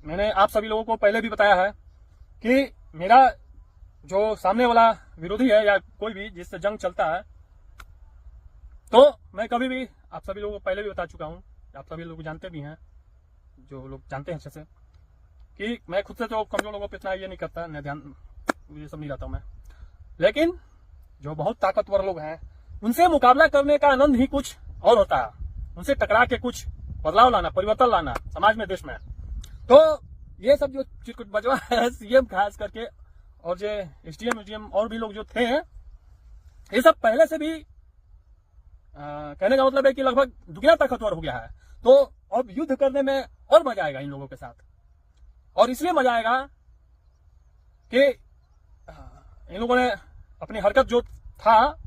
मैंने आप सभी लोगों को पहले भी बताया है कि मेरा जो सामने वाला विरोधी है या कोई भी जिससे जंग चलता है, तो मैं कभी भी आप सभी लोगों को पहले भी बता चुका हूं, आप सभी लोग जानते भी हैं, जो लोग जानते हैं अच्छे से, कि मैं खुद से तो कमजोर लोगों पर इतना ये नहीं करता, न ध्यान ये सब नहीं रहता हूं मैं। लेकिन जो बहुत ताकतवर लोग हैं उनसे मुकाबला करने का आनंद ही कुछ और होता है। उनसे टकरा के कुछ बदलाव लाना, परिवर्तन लाना समाज में, देश में। तो ये सब जो चिरकुट बजवा है, सीएम खास करके, और जो एसडीएम यूजीएम और भी लोग जो थे, ये सब पहले से भी कहने का मतलब है कि लगभग दुनिया ताकतवर हो गया है। तो अब युद्ध करने में और मजा आएगा इन लोगों के साथ। और इसलिए मजा आएगा कि इन लोगों ने अपनी हरकत जो था,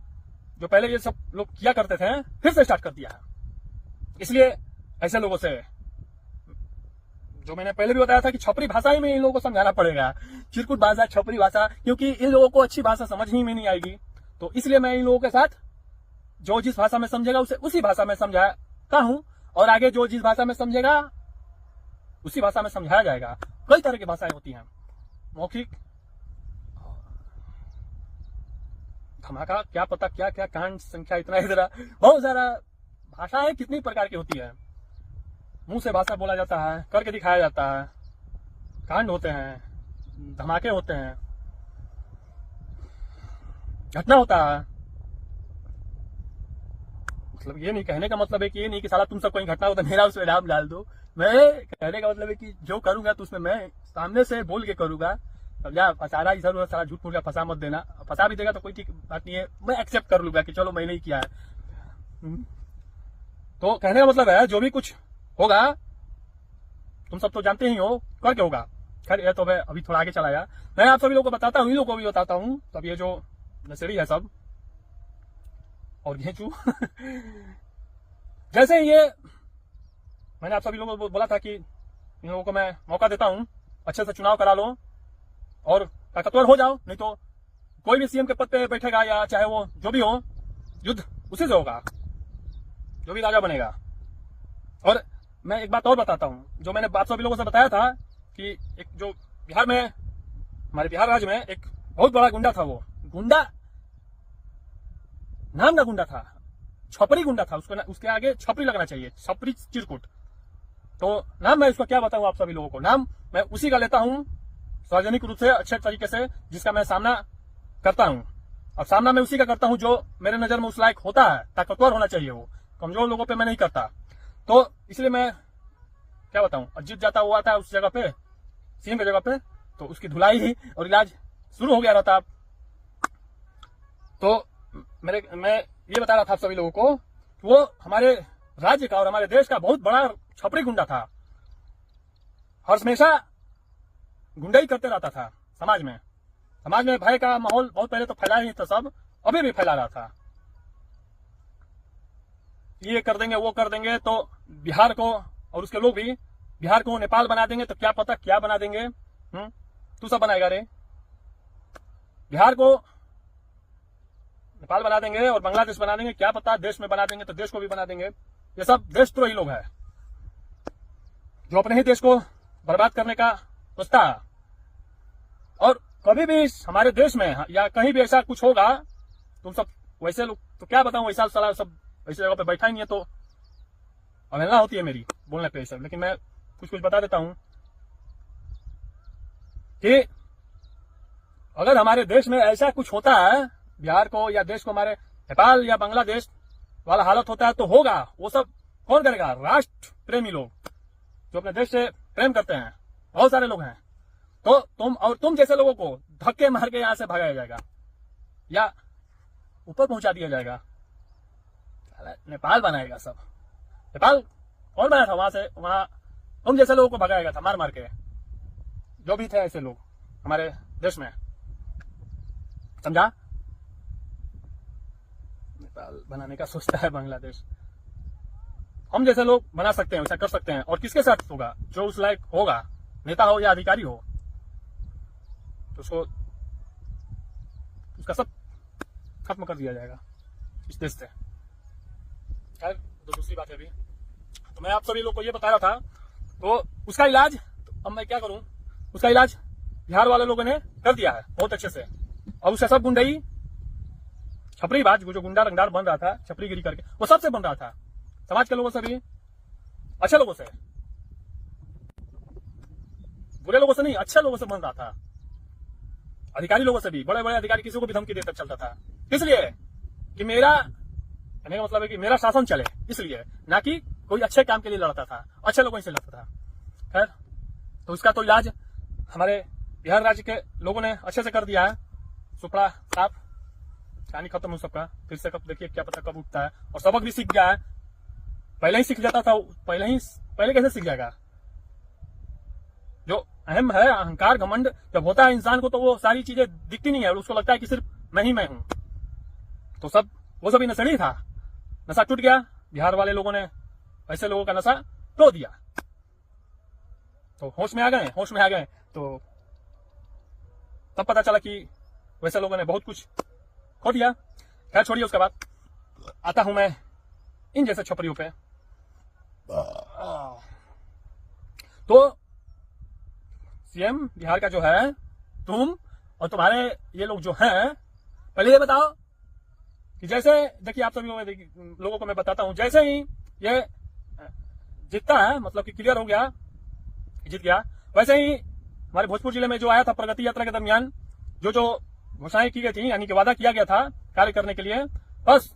जो पहले ये सब लोग किया करते थे, फिर से स्टार्ट कर दिया है। इसलिए ऐसे लोगों से, जो मैंने पहले भी बताया था कि छपरी भाषा ही में इन लोगों को समझाना पड़ेगा, चिरकुट भाषा, छपरी भाषा, क्योंकि इन लोगों को अच्छी भाषा समझ ही में नहीं आएगी। तो इसलिए मैं इन लोगों के साथ जो जिस भाषा में समझेगा उसे उसी भाषा में समझाता हूं, और आगे जो जिस भाषा में समझेगा उसी भाषा में समझाया जाएगा। कई तरह की भाषाएं होती हैं, मौखिक, धमाका, क्या पता क्या क्या कांड, संख्या इतना इतना बहुत सारा भाषाएं कितनी प्रकार की होती है। मुंह से भाषा बोला जाता है, करके दिखाया जाता है, कांड होते हैं, धमाके होते हैं, घटना होता है। मतलब ये नहीं, कहने का मतलब है कि ये नहीं कि साला तुम सब कोई घटना हो तो मेरा उसमें नाम डाल दो। मैं कहने का मतलब है कि जो करूंगा तो उसमें मैं सामने से बोल के करूंगा। समझा? फंसाना इधर उधर सारा झूठ मूठ का फंसा मत देना। फंसा भी देगा तो कोई ठीक बात नहीं है, मैं एक्सेप्ट कर लूंगा कि चलो मैंने ही किया है। तो कहने का मतलब है जो भी कुछ होगा तुम सब तो जानते ही हो करके होगा। खैर ये तो मैं अभी थोड़ा आगे चला गया। मैं आप सभी लोगों को बताता हूँ, इन लोगों को भी बताता हूँ। तब ये जो नशेड़ी है सब और घेचू जैसे ये मैंने आप सभी लोगों को बोला था कि इन लोगों को मैं मौका देता हूं, अच्छे से चुनाव करा लो और ताकतवर हो जाओ, नहीं तो कोई भी सीएम के पद पे बैठेगा या चाहे वो जो भी हो, युद्ध उसी से होगा, जो भी राजा बनेगा। और मैं एक बात और बताता हूं, जो मैंने आप सभी लोगों से बताया था कि एक जो बिहार में, हमारे बिहार राज्य में एक बहुत बड़ा गुंडा था। वो गुंडा नाम का गुंडा था, छपरी गुंडा था, उसको उसके आगे छपरी लगना चाहिए, छपरी चिरकुट। तो नाम मैं इसको क्या बताऊं आप सभी लोगों को, नाम मैं उसी का लेता हूं सार्वजनिक रूप से, अच्छे तरीके से, जिसका मैं सामना करता हूं। अब सामना मैं उसी का करता हूं जो मेरे नजर में उस लायक होता है, ताकतवर होना चाहिए। वो कमजोर लोगों पे मैं नहीं करता। तो इसलिए मैं क्या बताऊं, जीत जाता हुआ था उस जगह पे, सीएम की जगह पे, तो उसकी धुलाई और इलाज शुरू हो गया रहता। तो मैं ये बता रहा था आप सभी लोगों को कि वो हमारे राज्य का और हमारे देश का बहुत बड़ा छपरी गुंडा था। हर हमेशा गुंडाई करते रहता था समाज में। समाज में भय का माहौल बहुत पहले तो फैला ही था, सब अभी भी फैला रहा था। ये कर देंगे, वो कर देंगे, तो बिहार को और उसके लोग भी बिहार को नेपाल बना देंगे, तो क्या पता क्या बना देंगे। तू सब बनाएगा रे, बिहार को नेपाल बना देंगे और बांग्लादेश बना देंगे, क्या पता देश में बना देंगे तो देश को भी बना देंगे। ये सब देशद्रोही लोग हैं जो अपने ही देश को बर्बाद करने का सोचता है। और कभी भी हमारे देश में या कहीं भी ऐसा कुछ होगा, तुम सब वैसे लोग, तो क्या बताऊं, वैसा साला सब ऐसी जगह पे बैठा ही नहीं है, तो अवहेलना होती है मेरी बोलने पे सब। लेकिन मैं कुछ कुछ बता देता हूं कि अगर हमारे देश में ऐसा कुछ होता है, बिहार को या देश को हमारे नेपाल या बांग्लादेश वाला हालत होता है, तो होगा। वो सब कौन करेगा? राष्ट्र प्रेमी लोग जो अपने देश से प्रेम करते हैं, बहुत सारे लोग हैं। तो तुम जैसे लोगों को धक्के मार के यहां से भगाया जाएगा या ऊपर पहुंचा दिया जाएगा। नेपाल बनाएगा सब। नेपाल कौन बनाया था? वहां से वहां तुम जैसे लोगों को भगाएगा था मार मार के, जो भी थे ऐसे लोग हमारे देश में। समझा? नेपाल बनाने का सोचता है बांग्लादेश। हम जैसे लोग बना सकते हैं, वैसा कर सकते हैं। और किसके साथ होगा? जो उस लायक होगा, नेता हो या अधिकारी हो, तो उसको उसका सब खत्म कर दिया जाएगा इस देश से। खैर तो दूसरी बात है अभी। तो मैं आप सभी लोग को ये बता रहा था, तो उसका इलाज अब मैं क्या करूं, उसका इलाज बिहार वाले लोगों ने कर दिया है बहुत अच्छे से। और उससे सब गुंडई छपरीबाज जो गुंडा रंगदार बन रहा था छपरीगिरी करके, वो सबसे बन रहा था, समाज के लोगों से भी, अच्छे लोगों से, बुरे लोगों से नहीं, अच्छे लोगों से बन रहा था, अधिकारी लोगों से भी, बड़े बड़े अधिकारी किसी को भी धमकी देकर चलता था। इसलिए कि मेरा कहने का मतलब है कि मेरा शासन चले, इसलिए, ना कि कोई अच्छे काम के लिए लड़ता था, अच्छे लोगों से लड़ता था। खैर, तो उसका तो इलाज हमारे बिहार राज्य के लोगों ने अच्छे से कर दिया है, सुपड़ा साफ, कहानी खत्म हो सबका। फिर से कब देखिए क्या पता कब उठता है, और सबक भी सीख गया है। पहले ही सीख जाता था, पहले कैसे सीख जाएगा? जो अहम है, अहंकार घमंड जब होता है इंसान को, तो वो सारी चीजें दिखती नहीं है, और उसको लगता है कि सिर्फ मैं हूं। तो सब वो सभी नशेड़ी था, नशा टूट गया, बिहार वाले लोगों ने ऐसे लोगों का नशा तोड़ दिया, तो होश में आ गए। तो तब पता चला कि वैसे लोगों ने बहुत कुछ खो दिया। खैर छोड़िए, उसके बाद आता हूं मैं इन जैसे छपरियों पे। तो सीएम बिहार का जो है, तुम और तुम्हारे ये लोग जो हैं, पहले ये बताओ कि जैसे देखिए, आप सभी लोगों को मैं बताता हूं, जैसे ही ये जीतता है, मतलब कि क्लियर हो गया, जीत गया, वैसे ही हमारे भोजपुर जिले में जो आया था प्रगति यात्रा के दरमियान जो घोषणाएं की गई थी, यानी कि वादा किया गया था कार्य करने के लिए, बस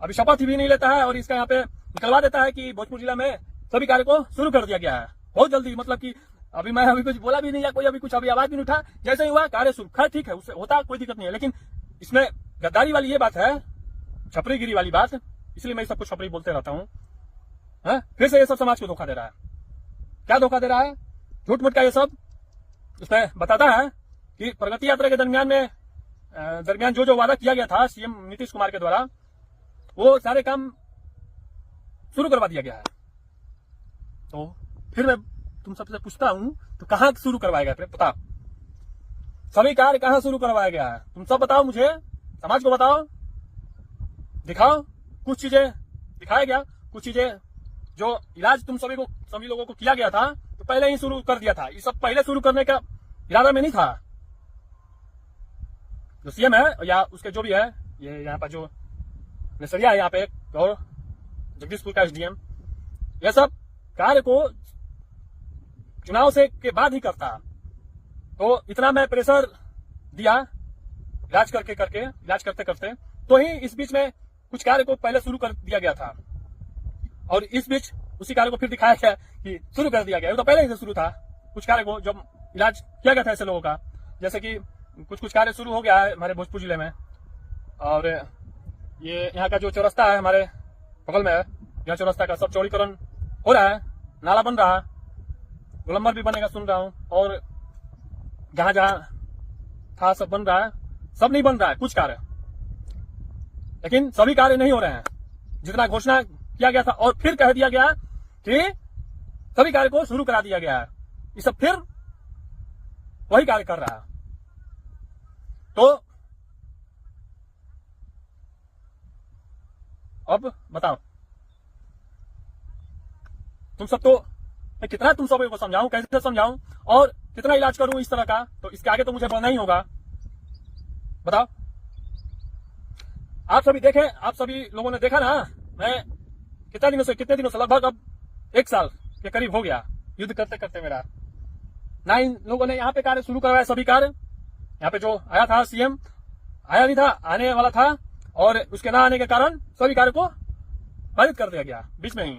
अभी शपथ भी नहीं लेता है, और इसका यहाँ पे निकलवा देता है कि भोजपुर जिला में सभी कार्य को शुरू कर दिया गया है बहुत जल्दी। मतलब कि अभी कुछ बोला भी नहीं, या कोई अभी आवाज भी नहीं उठा, जैसे ही हुआ कार्य शुरू। खैर ठीक है, उससे होता कोई दिक्कत नहीं है, लेकिन इसमें गद्दारी वाली ये बात है, छपरीगिरी वाली बात, इसलिए मैं सबको छपरी बोलते रहता हूं। फिर से ये सब समाज को धोखा दे रहा है। क्या धोखा दे रहा है? झूठ मूठ का ये सब उसमें बताता है कि प्रगति यात्रा के दरमियान जो वादा किया गया था सीएम नीतीश कुमार के द्वारा, वो सारे काम शुरू करवा दिया गया है। तो फिर मैं तुम सबसे पूछता हूं, तो कहां शुरू करवाएगा? फिर बताओ, सभी कार्य कहां शुरू करवाया गया है? तुम सब बताओ, मुझे, समाज को बताओ, दिखाओ। कुछ चीजें दिखाया गया, कुछ चीजें जो इलाज तुम सभी लोगों को किया गया था, तो पहले ही शुरू कर दिया था। ये सब पहले शुरू करने का इरादा में नहीं था। जो सीएम है या उसके जो भी है, ये यहाँ पर जो नसरिया है, यहाँ पे और जगदीशपुर का एसडीएम, यह सब कार्य को चुनाव से के बाद ही करता। तो इतना मैं प्रेशर दिया, इलाज करते करते, तो ही इस बीच में कुछ कार्य को पहले शुरू कर दिया गया था, और इस बीच उसी कार्य को फिर दिखाया गया कि शुरू कर दिया गया। वो तो पहले ही से शुरू था। कुछ कार्य को जब इलाज किया गया था ऐसे लोगों का, जैसे कि कुछ कार्य शुरू हो गया है हमारे भोजपुर जिले में। और ये यहाँ का जो चौरस्ता है हमारे बगल में है, यहाँ चौरस्ता का सब चौड़ीकरण हो रहा है, नाला बन रहा है, गोलंबर भी बनेगा सुन रहा हूँ, और जहां जहां था सब बन रहा है। सब नहीं बन रहा है, कुछ कार्य, लेकिन सभी कार्य नहीं हो रहे हैं जितना घोषणा किया गया था। और फिर कह दिया गया कि सभी कार्य को शुरू करा दिया गया है, ये सब फिर वही कार्य कर रहा है। तो अब बताओ, तुम सब तो, मैं कितना तुम सभी को समझाऊं, कैसे समझाऊं, और कितना इलाज करूं इस तरह का, तो इसके आगे तो मुझे बढ़ना ही होगा। बताओ, आप सभी देखें, आप सभी लोगों ने देखा ना, मैं कितने दिनों से लगभग अब 1 साल के करीब हो गया युद्ध करते करते मेरा, ना इन लोगों ने यहाँ पे कार्य शुरू करवाया। सभी कार्य यहाँ पे जो आया था सीएम, आया नहीं था, आने वाला था, और उसके ना आने के कारण सभी कार्य को बाधित कर दिया गया बीच में ही।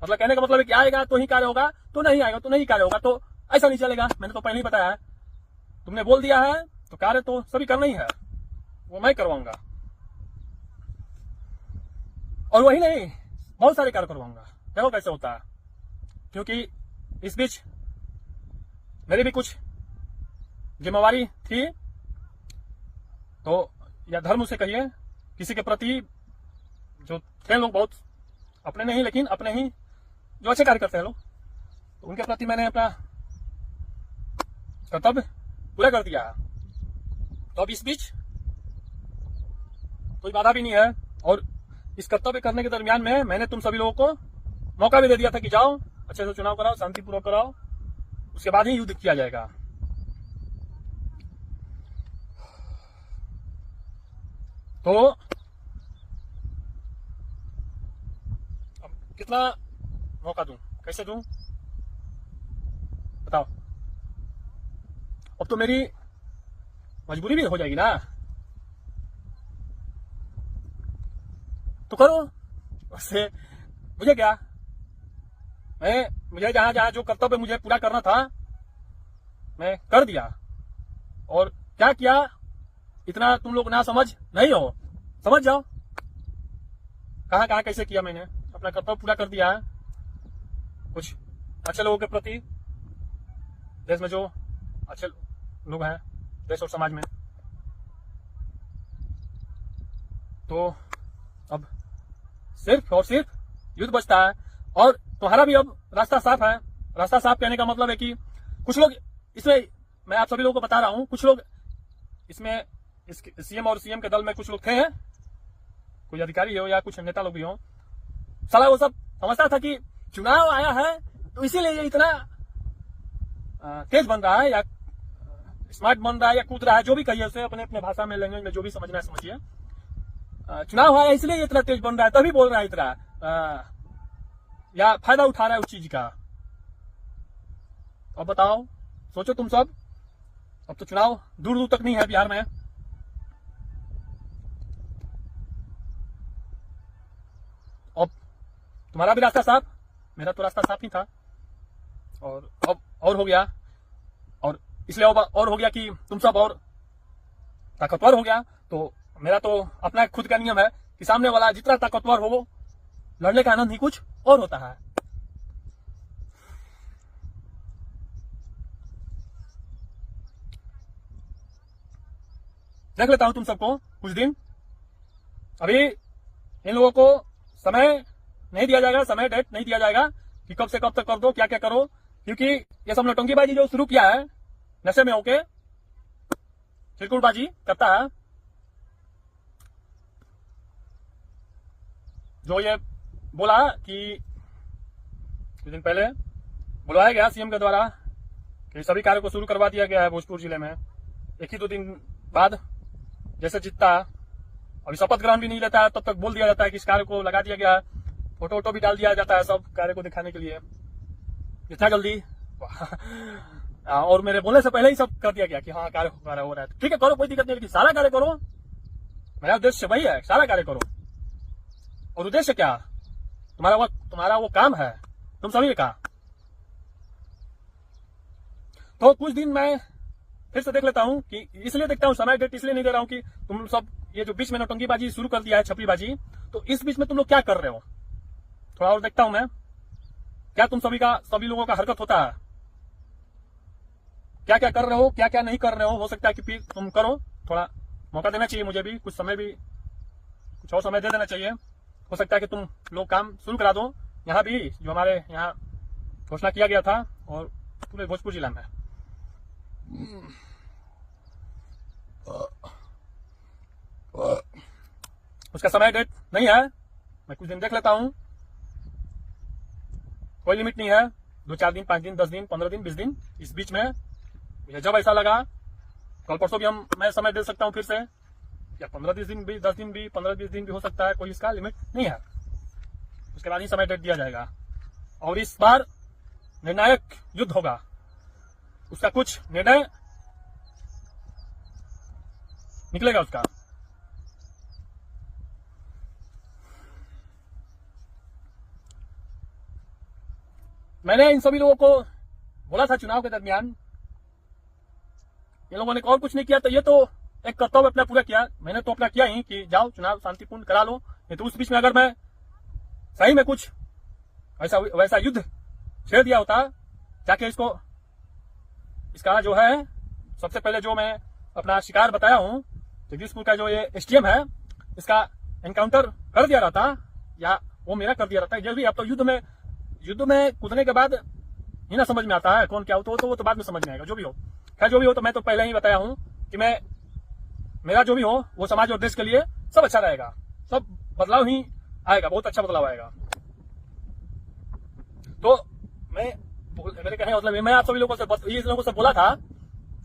मतलब कहने का मतलब है कि आएगा तो ही कार्य होगा, तो नहीं आएगा तो नहीं कार्य होगा, तो ऐसा नहीं चलेगा। मैंने तो पहले ही बताया है, तुमने बोल दिया है तो कार्य तो सभी करना ही है, वो मैं करवाऊंगा। और वही नहीं, बहुत सारे कार्य करवाऊंगा। देखो कैसे होता है, क्योंकि इस बीच मेरी भी कुछ जिम्मेवारी थी, तो या धर्म से कहिए, किसी के प्रति जो थे लोग बहुत अपने नहीं, लेकिन अपने ही जो अच्छे कार्य करते हैं लोग, तो उनके प्रति मैंने अपना कर्तव्य पूरा कर दिया। तो अब इस बीच कोई बाधा भी नहीं है, और इस कर्तव्य करने के दरमियान में मैंने तुम सभी लोगों को मौका भी दे दिया था कि जाओ अच्छे से चुनाव कराओ, शांतिपूर्वक कराओ, उसके बाद ही युद्ध किया जाएगा। तो अब कितना मौका दूं, कैसे दूं बताओ? अब तो मेरी मजबूरी भी हो जाएगी ना, तो करो। उससे मुझे क्या, मुझे जहां जहां जो कर्तव्य मुझे पूरा करना था मैं कर दिया। और क्या किया, इतना तुम लोग ना समझ नहीं हो, समझ जाओ कहां कहां कैसे किया। मैंने अपना कर्तव्य पूरा कर दिया है। कुछ अच्छे लोगों के प्रति, देश में जो अच्छे लोग हैं देश और समाज में, तो अब सिर्फ और सिर्फ युद्ध बचता है। और तुम्हारा भी अब रास्ता साफ है। रास्ता साफ कहने का मतलब है कि कुछ लोग इसमें, मैं आप सभी लोगों को बता रहा हूं, कुछ लोग इसमें इस सीएम और सीएम के दल में कुछ लोग थे, कोई अधिकारी हो या कुछ नेता लोग भी हो, साला वो सब समझता था कि चुनाव आया है तो इसीलिए ये इतना तेज बन रहा है या स्मार्ट बन रहा है या कूद रहा है, जो भी कहिए उसे, अपने अपने भाषा में, लैंग्वेज में जो भी समझना है समझिए। चुनाव आया इसलिए इतना तेज बन रहा है, तभी बोल रहा है इतना, या फायदा उठा रहा है उस चीज का। अब बताओ, सोचो तुम सब। अब तो चुनाव दूर दूर तक नहीं है बिहार में। अब तुम्हारा भी रास्ता साफ, मेरा तो रास्ता साफ ही था, और अब और हो गया। और इसलिए अब और हो गया कि तुम सब और ताकतवर हो गया। तो मेरा तो अपना खुद का नियम है कि सामने वाला जितना ताकतवर हो, लड़ने का आनंद ही कुछ और होता है। देख लेता हूं तुम सबको कुछ दिन। अभी इन लोगों को समय नहीं दिया जाएगा, समय डेट नहीं दिया जाएगा कि कब से कब तक कर दो, क्या क्या करो, क्योंकि ये सब नौटंकीबाजी जो शुरू किया है, नशे में होके चिरकुटबाजी करता है, जो ये बोला कि कुछ दिन पहले बुलाया गया सीएम के द्वारा कि सभी कार्य को शुरू करवा दिया गया है भोजपुर जिले में। एक ही दो दिन बाद जैसे जीतता, अभी शपथ ग्रहण भी नहीं लेता है, तब तक बोल दिया जाता है कि इस कार्य को लगा दिया गया है, फोटो वोटो भी डाल दिया जाता है सब कार्य को दिखाने के लिए, इतना जल्दी। और मेरे बोलने से पहले ही सब कर दिया गया कि हाँ कार्य हो रहा है। ठीक है, करो, कोई दिक्कत नहीं, लेकिन सारा कार्य करो। मेरा उद्देश्य वही है, सारा कार्य करो। और उद्देश्य क्या, तुम्हारा वो काम है तुम सभी का। तो कुछ दिन मैं फिर से देख लेता हूं, कि इसलिए देखता हूं, समय डेट इसलिए नहीं दे रहा हूं कि तुम सब ये जो बीच में नौटंकीबाजी शुरू कर दिया है, छपरीबाजी, तो इस बीच में तुम लोग क्या कर रहे हो, थोड़ा और देखता हूं मैं, क्या तुम सभी लोगों का हरकत होता है, क्या क्या कर रहे हो, क्या क्या नहीं कर रहे हो सकता है कि फिर तुम करो। थोड़ा मौका देना चाहिए मुझे भी, कुछ और समय दे देना चाहिए। हो सकता है कि तुम लोग काम शुरू करा दो, यहाँ भी जो हमारे यहाँ घोषणा किया गया था, और पूरे भोजपुर जिला में। उसका समय डेट नहीं है, मैं कुछ दिन देख लेता हूं, कोई लिमिट नहीं है, 2-4 दिन, 5 दिन, 10 दिन, 15 दिन, 20 दिन, इस बीच में मुझे जब ऐसा लगा, कल परसों भी मैं समय दे सकता हूं फिर से, या 15-20 दिन भी, 10 दिन भी, 15-20 दिन भी हो सकता है, कोई इसका लिमिट नहीं है। उसके बाद ही समय डेट दिया जाएगा। और इस बार निर्णायक युद्ध होगा, उसका कुछ निर्णय निकलेगा उसका। मैंने इन सभी लोगों को बोला था चुनाव के दरमियान, इन लोगों ने और कुछ नहीं किया, तो ये तो एक कर्तव्य अपना पूरा किया। मैंने तो अपना किया ही कि जाओ चुनाव शांतिपूर्ण करा लो। नहीं तो उस बीच में अगर मैं सही में कुछ वैसा युद्ध छेड़ दिया होता, जाके इसका जो है, सबसे पहले जो मैं अपना शिकार बताया हूं, जगदीशपुर का जो ये एसटीएम है, इसका एनकाउंटर कर दिया रहता, या वो मेरा कर दिया रहता। जब भी अब तो युद्ध में कूदने के बाद ही ना समझ में आता है कौन क्या हो, तो बाद में समझ में आएगा। जो भी हो, खैर जो भी हो, तो मैं तो पहले ही बताया हूं कि मेरा जो भी हो वो समाज और देश के लिए सब अच्छा रहेगा, सब बदलाव ही आएगा, बहुत अच्छा बदलाव आएगा। तो मेरे कहने मतलब मैं आप सभी लोगों से ये लोगों से बोला था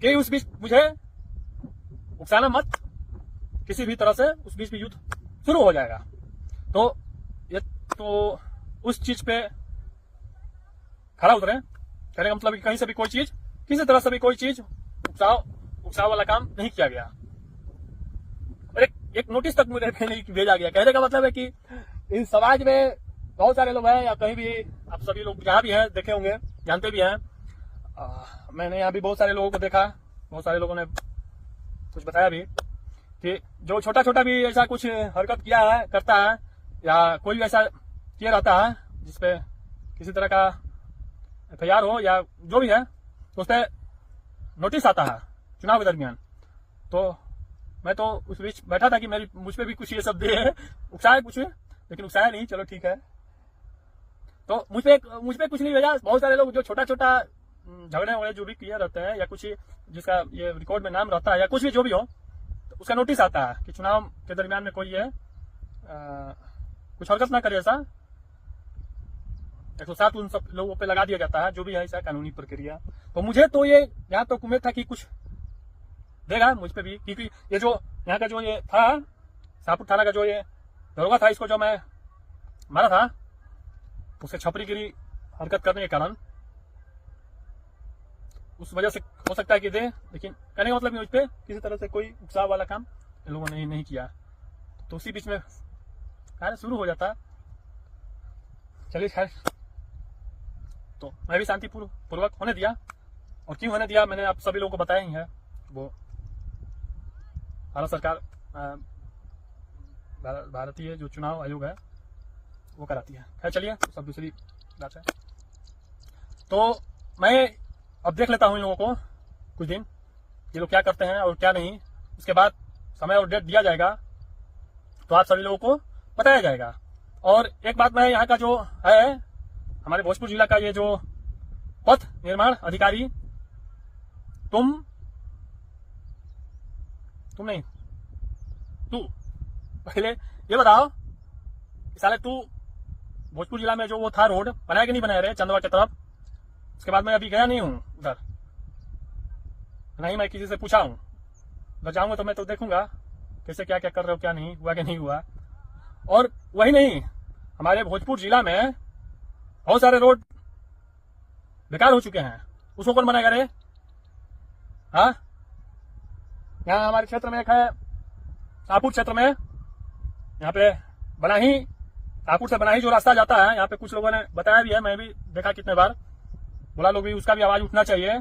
कि उस बीच मुझे उकसाना मत, किसी भी तरह से उस बीच में युद्ध शुरू हो जाएगा। तो ये तो उस चीज पे खड़ा उतरे। कहने का मतलब कहीं से भी कोई चीज, किसी तरह से भी कोई चीज उकसाव वाला काम नहीं किया गया। और एक नोटिस तक मुझे भेजा गया। कहने का मतलब है कि इस समाज में बहुत सारे लोग हैं, या कहीं भी आप सभी लोग जहां भी हैं देखे होंगे, जानते भी हैं। मैंने यहाँ भी बहुत सारे लोगों को देखा, बहुत सारे लोगों ने कुछ बताया भी कि जो छोटा छोटा भी ऐसा कुछ हरकत किया है, करता है, या कोई भी ऐसा किया रहता है जिसपे किसी तरह का FIR हो या जो भी है, तो उस पर नोटिस आता है चुनाव के दरमियान। तो मैं तो उस बीच बैठा था कि मुझ पे भी कुछ ये सब दे, उकसाया कुछ, लेकिन उकसाया नहीं, चलो ठीक है। तो मुझ पे कुछ नहीं भेजा। बहुत सारे लोग जो छोटा छोटा झगड़े वगड़े जो भी किए रहते हैं, या कुछ जिसका ये रिकॉर्ड में नाम रहता है, या कुछ भी जो भी हो, तो उसका नोटिस आता है कि चुनाव के दरमियान में कोई ये कुछ हरकत ना करे। ऐसा 107 उन सब लोगों पे लगा दिया जाता है, जो भी है ऐसा कानूनी प्रक्रिया। तो मुझे तो ये यहाँ तो उम्मीद था कि कुछ देगा मुझ पे भी, क्योंकि ये जो यहाँ का जो ये था शाहपुर थाना का जो ये दरोगा था, इसको जो मैं मारा था, उससे छपरीगिरी हरकत करने के कारण उस वजह से हो सकता है कि दे, लेकिन कहने का मतलब मुझ पे किसी तरह से कोई उकसाव वाला काम इन लोगों ने नहीं किया। तो उसी बीच में कार्य शुरू हो जाता। चलिए खैर, तो मैं भी शांतिपूर्वक होने दिया। और क्यों होने दिया मैंने आप सभी लोगों को बताया ही है। वो भारत सरकार, भारतीय जो चुनाव आयोग है वो कराती है। खैर चलिए, तो सब दूसरी बात है। तो मैं अब देख लेता हूँ इन लोगों को कुछ दिन, ये लोग क्या करते हैं और क्या नहीं। उसके बाद समय और डेट दिया जाएगा, तो आप सभी लोगों को बताया जाएगा। और एक बात मैं यहाँ का जो है, हमारे भोजपुर जिला का ये जो पथ निर्माण अधिकारी, तुम नहीं, तू पहले ये बताओ कि साले तू भोजपुर जिला में जो वो था रोड बनाया कि नहीं बनाया रे चंदवा की तरफ। उसके बाद मैं अभी गया नहीं हूँ उधर, नहीं मैं किसी से पूछा हूँ। उधर जाऊंगा तो मैं तो देखूंगा कैसे क्या क्या कर रहे हो, क्या नहीं हुआ, क्या नहीं हुआ। और वही नहीं, हमारे भोजपुर जिला में बहुत सारे रोड बेकार हो चुके हैं, उसको कौन बनाएगा रे? हाँ, यहाँ हमारे क्षेत्र में एक है, शाहपुर क्षेत्र में, यहाँ पे बनाही, शाहपुर से बनाही जो रास्ता जाता है, यहाँ पे कुछ लोगों ने बताया भी है, मैं भी देखा कितने बार, बोला लोग भी उसका भी आवाज उठना चाहिए।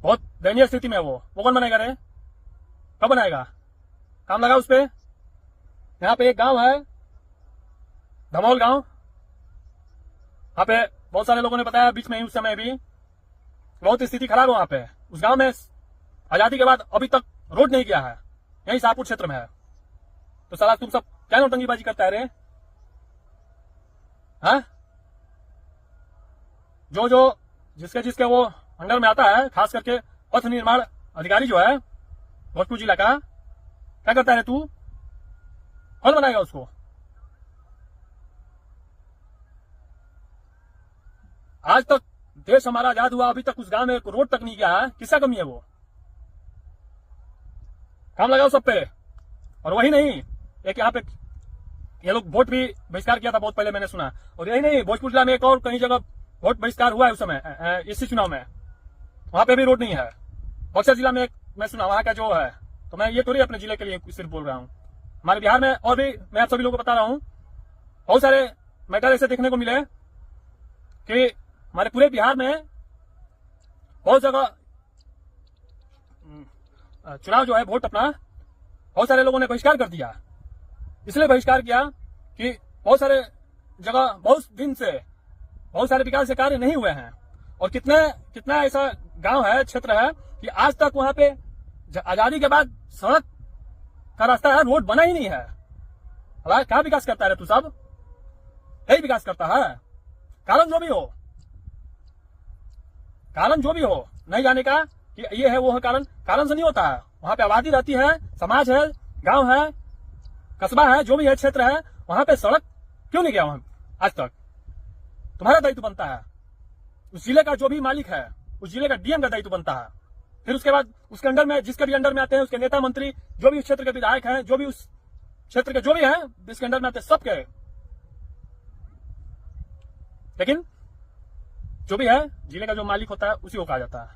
बहुत दयनीय स्थिति में वो कौन बनाएगा रे? कब बनाएगा? काम लगा उस पे। यहाँ पे एक गांव है, धमौल गांव, वहां पे बहुत सारे लोगों ने बताया बीच में ही, उस समय भी बहुत स्थिति खराब है वहां पे। उस गांव में आजादी के बाद अभी तक रोड नहीं गया है, यही शाहपुर क्षेत्र में है। तो साला तुम सब क्या नौटंकीबाजी करता है रे? हाँ, जो जिसके वो अंडर में आता है, खास करके पथ निर्माण अधिकारी जो है भोजपुर जिला का, क्या करता है तू? कौन बनाएगा उसको? आज तक देश हमारा आजाद हुआ, अभी तक उस गांव में रोड तक नहीं गया है। किसका कमी है? वो काम लगाओ सब पे। और वही नहीं, एक यहाँ पे ये लोग वोट भी बहिष्कार किया था बहुत पहले, मैंने सुना। और यही नहीं, भोजपुर जिला में एक और कहीं जगह वोट बहिष्कार हुआ है उस समय, इसी चुनाव में, वहां पे भी रोड नहीं है। बक्सर जिला में एक मैं सुना, वहां का जो है, तो मैं ये थोड़ी अपने जिले के लिए सिर्फ बोल रहा हूँ, हमारे बिहार में और भी मैं आप सभी लोगों को बता रहा हूँ, बहुत सारे मैटर ऐसे देखने को मिले कि हमारे पूरे बिहार में बहुत जगह चुनाव जो है, वोट अपना बहुत सारे लोगों ने बहिष्कार कर दिया। इसलिए बहिष्कार किया कि बहुत सारे जगह बहुत दिन से बहुत सारे विकास के कार्य नहीं हुए हैं। और कितना ऐसा गांव है, क्षेत्र है कि आज तक वहां पे आजादी के बाद सड़क का रास्ता है, रोड बना ही नहीं है। क्या विकास करता है तू? सब यही विकास करता है। कारण जो भी हो नहीं जाने का कि ये है वो है, कारण से नहीं होता है। वहां पे आबादी रहती है, समाज है, गांव है, कस्बा है, जो भी है क्षेत्र है, वहां पे सड़क क्यों नहीं गया वहां आज तक? तुम्हारा दायित्व बनता है उस जिले का जो भी मालिक है उस जिले का डीएम का दायित्व बनता है। फिर उसके बाद उसके अंडर में जिसके भी अंडर में आते हैं उसके नेता मंत्री, जो भी उस क्षेत्र के विधायक हैं, जो भी उस क्षेत्र के जो भी हैं जिसके अंडर में आते हैं सबके, लेकिन जो भी है जिले का जो मालिक होता है उसी को कहा जाता है,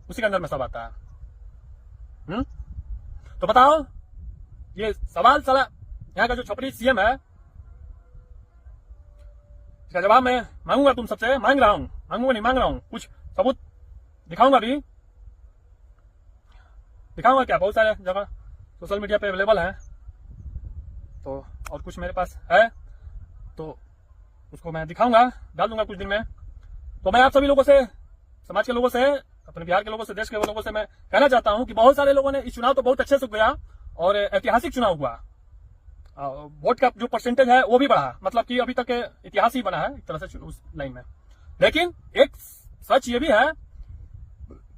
उसी के अंदर में सब आता है। तो बताओ, ये सवाल साला यहाँ का जो छपरी सीएम है, इसका जवाब मैं मांगूंगा तुम सबसे, मांग रहा हूं, मांगूंगा नहीं मांग रहा हूं, कुछ सबूत दिखाऊंगा भी, दिखाऊंगा क्या, बहुत सारे जगह सोशल मीडिया पे अवेलेबल है, तो और कुछ मेरे पास है तो उसको मैं दिखाऊंगा, डाल दूंगा कुछ दिन में। तो मैं आप सभी लोगों से, समाज के लोगों से, अपने बिहार के लोगों से, देश के लोगों से मैं कहना चाहता हूं कि बहुत सारे लोगों ने इस चुनाव तो बहुत अच्छे से गया और ऐतिहासिक चुनाव हुआ, वोट का जो परसेंटेज है वो भी बढ़ा, मतलब कि अभी तक इतिहास ही बना है एक तरह से उस लाइन में। लेकिन एक सच ये भी है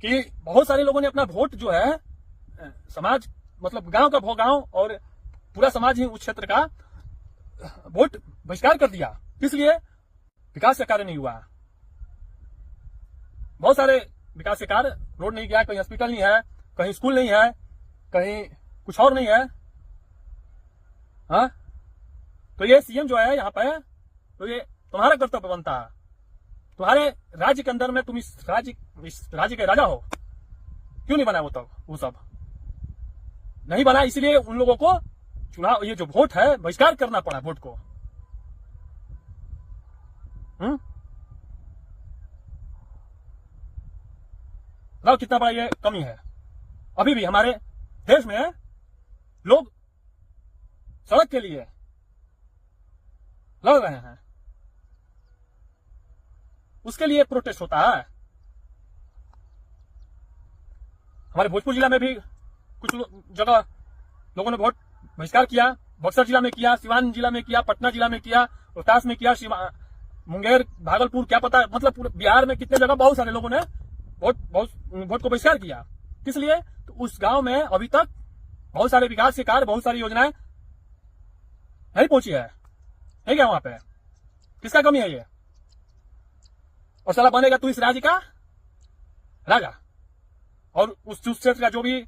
कि बहुत सारे लोगों ने अपना वोट जो है समाज, मतलब गांव का गांव और पूरा समाज ही उस क्षेत्र का वोट बहिष्कार कर दिया, इसलिए विकास का कार्य नहीं हुआ। बहुत सारे विकास के कार्य, रोड नहीं गया, कहीं हॉस्पिटल नहीं है, कहीं स्कूल नहीं है, कहीं कुछ और नहीं है। हाँ, तो ये सीएम जो है यहाँ पे, तो ये तुम्हारा कर्तव्य बनता है, तुम्हारे राज्य के अंदर में तुम इस राज्य के राजा हो, क्यों नहीं बना वो सब नहीं बना, इसलिए उन लोगों को चुनाव, ये जो वोट है बहिष्कार करना पड़ा वोट को। बताओ कितना बड़ा ये कमी है। अभी भी हमारे देश में लोग सड़क के लिए लड़ रहे हैं, उसके लिए प्रोटेस्ट होता है। हमारे भोजपुर जिला में भी कुछ जगह लोगों ने वोट बहिष्कार किया, बक्सर जिला में किया, सिवान जिला में किया, पटना जिला में किया, रोहतास में किया, मुंगेर, भागलपुर, क्या पता, मतलब पूरे बिहार में कितने जगह बहुत सारे लोगों ने वोट को बहिष्कार किया। किस लिए? तो उस गांव में अभी तक बहुत सारे विकास के कार्य, बहुत सारी योजनाएं नहीं पहुंची है क्या वहां पे? किसका कमी है ये? और साला बनेगा तू इस राज्य का राजा, और उस क्षेत्र का जो भी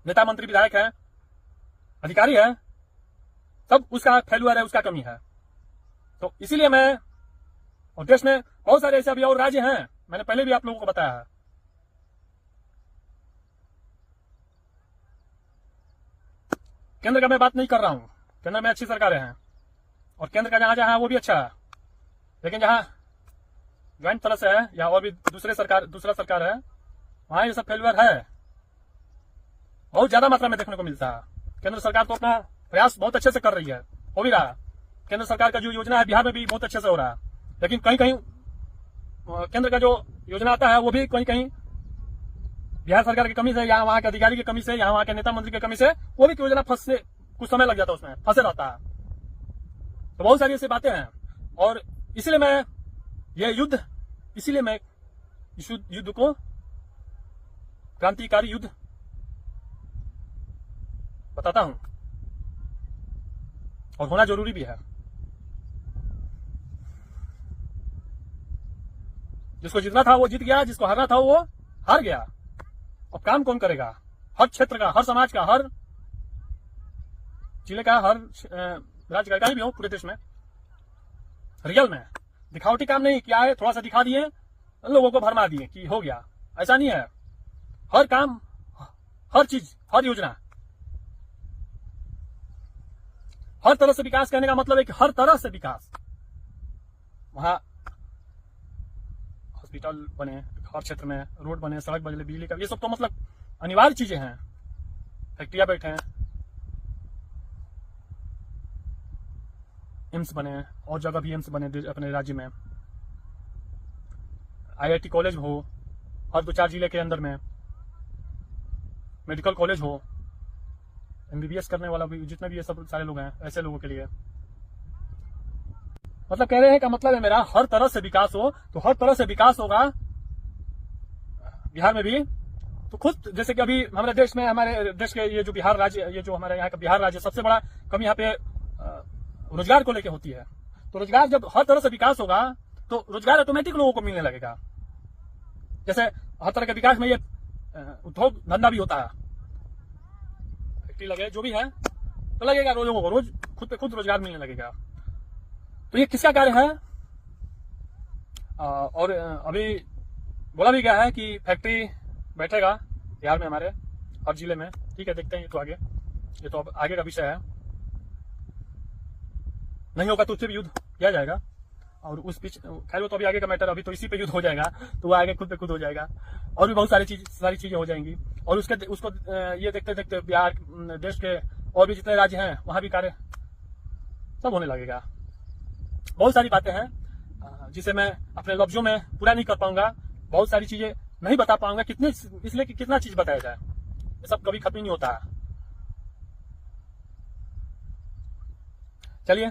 नेता मंत्री विधायक है, अधिकारी है, सब उसका फेल्यूअर है, उसका कमी है। तो इसीलिए मैं, और देश में बहुत सारे ऐसे अभी और राज्य हैं, मैंने पहले भी आप लोगों को बताया है, केंद्र का मैं बात नहीं कर रहा हूं, केंद्र में अच्छी सरकारें हैं और केंद्र का जहां जहां है वो भी अच्छा है, लेकिन जहां ज्वाइंट तरह से है या और भी दूसरा सरकार है, वहां ये सब फेल्यूअर है, बहुत ज्यादा मात्रा में देखने को मिलता है। केंद्र सरकार तो अपना प्रयास बहुत अच्छे से कर रही है, हो भी रहा। केंद्र सरकार का जो योजना है बिहार में भी बहुत अच्छे से हो रहा है, लेकिन कहीं कहीं केंद्र का जो योजना आता है वो भी कहीं कहीं बिहार सरकार की कमी से, या वहां के अधिकारी की कमी से, या वहां के नेता मंत्री की कमी से वो भी योजना फंसे, कुछ समय लग जाता है, उसमें फंसे रहता है। तो बहुत सारी ऐसी बातें हैं, और इसलिए मैं इस युद्ध को क्रांतिकारी युद्ध बताता हूं, और होना जरूरी भी है। जिसको जीतना था वो जीत गया, जिसको हारना था वो हार गया। अब काम कौन करेगा? हर क्षेत्र का, हर समाज का, हर जिले का, हर राज्य का, कहीं भी हो पूरे देश में, रियल में, दिखावटी काम नहीं किया है, थोड़ा सा दिखा दिए, लोगों को भरमा दिए कि हो गया, ऐसा नहीं है। हर काम, हर चीज, हर योजना, हर तरह से विकास करने का मतलब है कि हर तरह से विकास, वहां हॉस्पिटल बने, हर क्षेत्र में रोड बने, सड़क बने, बिजली का, ये सब तो मतलब अनिवार्य चीजें हैं। फैक्ट्रियां बैठे हैं, एम्स बने, और जगह भी एम्स बने अपने राज्य में, आईआईटी कॉलेज हो हर 2-4 जिले के अंदर में, मेडिकल कॉलेज हो, एमबीबीएस करने वाला भी जितने भी ये सब सारे लोग हैं, ऐसे लोगों के लिए मतलब कह रहे हैं का मतलब है मेरा, हर तरह से विकास हो, तो हर तरह से विकास होगा बिहार में भी। तो खुद जैसे कि अभी हमारे देश में, हमारे देश के ये जो बिहार राज्य, ये जो हमारे यहाँ का बिहार राज्य, सबसे बड़ा कमी यहाँ पे रोजगार को लेकर होती है। तो रोजगार जब हर तरह से विकास होगा तो रोजगार ऑटोमेटिक लोगों को मिलने लगेगा। जैसे हर तरह के विकास में ये उद्योग धंधा भी होता है, फैक्ट्री लगे जो भी है तो लगेगा लोगों को रोज खुद पे खुद रोजगार मिलने लगेगा। तो ये किसका कार्य है? और अभी बोला भी गया है कि फैक्ट्री बैठेगा बिहार में, हमारे हर जिले में। ठीक है, देखते हैं, ये तो अब आगे का विषय है। नहीं होगा तो उससे भी युद्ध किया जाएगा, और उस बीच खैर वो तो अभी आगे का मैटर, अभी तो इसी पे युद्ध हो जाएगा, तो वो आगे खुद पे खुद हो जाएगा, और भी बहुत सारी चीजें हो जाएंगी। और उसको ये देखते देखते बिहार देश के और भी जितने राज्य हैं वहां भी कार्य सब होने लगेगा। बहुत सारी बातें हैं जिसे मैं अपने लफ्जों में पूरा नहीं कर पाऊंगा, बहुत सारी चीजें नहीं बता पाऊंगा, इसलिए कि कितना चीज बताया जाए, ये सब कभी खत्म नहीं होता है। चलिए,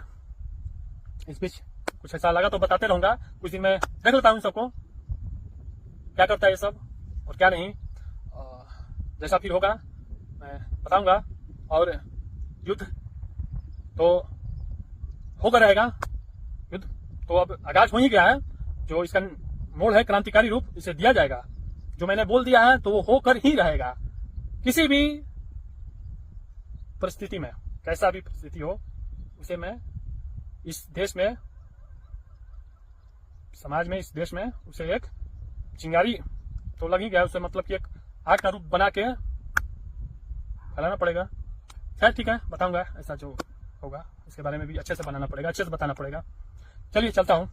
इस बीच कुछ ऐसा लगा तो बताते रहूंगा, कुछ दिन में देख लेता हूं सबको क्या करता है ये सब और क्या नहीं, जैसा फिर होगा मैं बताऊंगा। और युद्ध तो होकर रहेगा, युद्ध तो अब आगाज हो ही गया है, जो इसका मोड़ है क्रांतिकारी रूप इसे दिया जाएगा। जो मैंने बोल दिया है तो वो होकर ही रहेगा, किसी भी परिस्थिति में, कैसा भी परिस्थिति हो उसे मैं इस देश में, समाज में, इस देश में उसे एक चिंगारी तो लग ही गया, उसे मतलब कि एक आग का रूप बना के फैलाना पड़ेगा। खैर ठीक है, बताऊंगा ऐसा जो होगा, इसके बारे में भी अच्छे से बनाना पड़ेगा, अच्छे से बताना पड़ेगा। चलिए चलता हूं।